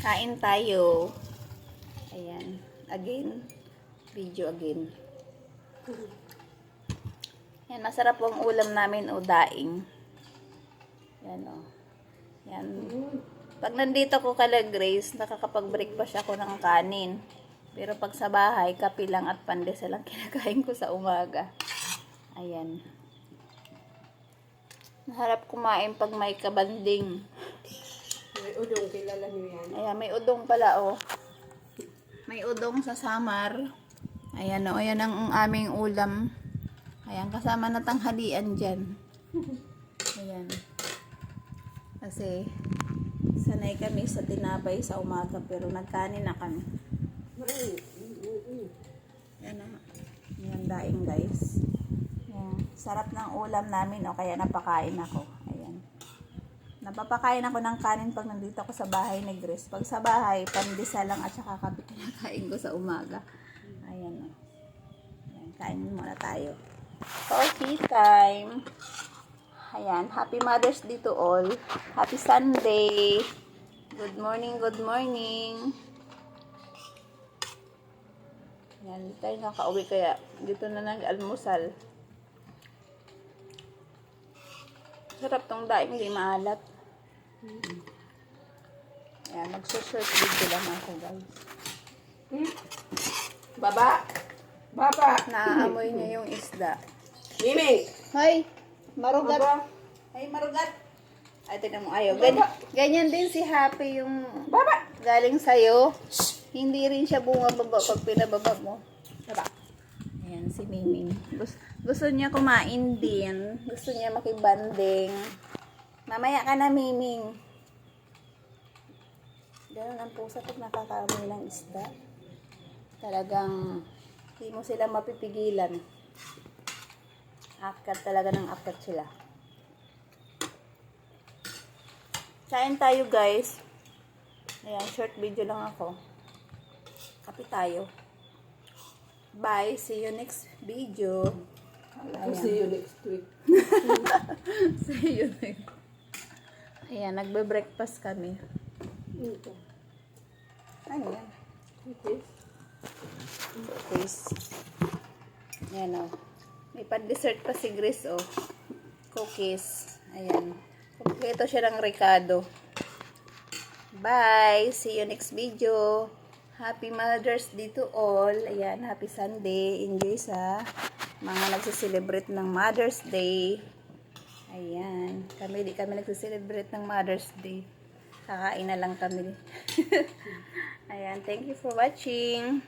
Kain tayo. Ayan. Again. Video again. Yan, masarap ang ulam namin o daing. Yan o. Yan. Pag nandito ko kala Grace, nakakapag-breakfast ako ng kanin. Pero pag sa bahay, kape lang at pandesal lang kinakain ko sa umaga. Ayan. Naharap kumain pag may kabanding. May udong, kilala niyo yan. Ayan, may udong pala oh. May udong sa Samar. Ayan oh, ayan ang aming ulam. Ayan, kasama na tanghalian dyan. Ayan. Kasi, sanay kami sa tinapay sa umaga, pero nagkanin na kami. Ayan na. Ayan, daing guys. Ayan. Sarap ng ulam namin, o kaya napakain ako. Ayan. Napapakain ako ng kanin pag nandito ako sa bahay ni Grace. Pag sa bahay, pandesal lang at saka kape kinakain ko sa umaga. Ayan o. Ayan, kain muna tayo. Coffee time. Ayan, happy Mother's Day to all. Happy Sunday. Good morning, good morning. Ayan, tayo nakauwi kaya dito na nag-almusal. Sarap tong daing, hindi maalat. Ayan, magsushort video lang ako guys. Baba! Baba! Naaamoy niya yung isda. Miming! Hoy! Marugat! Baba! Ay, marugat! Ay, tignan mo, ayaw. Baba! Ganyan din si Happy yung Baba! galing sa'yo. Hindi rin siya bumababa pag pinababa mo. Baba! Ayan, si Miming. Gusto niya kumain din. Gusto niya makibanding. Mamaya ka na, Miming. Ganun ang pusa pag nakakaamoy ng isda. Talagang hindi mo sila mapipigilan. Akat talaga ng akat sila. Kain tayo guys. Ayan, short video lang ako. Kape tayo. Bye. See you next video. I'll see you next week. See you next. Ayan, nagbe-breakfast kami. Ito. Ano yan? Okay. Grace. Ayan o. May pan-dessert pa si Grace o. Cookies. Ayan. Kompleto siya ng Ricardo. Bye! See you next video. Happy Mother's Day to all. Ayan, happy Sunday. Enjoy sa mga nagsiselebrate ng Mother's Day. Ayan. Di kami nagsiselebrate ng Mother's Day. Kakain na lang kami. Ayan, thank you for watching.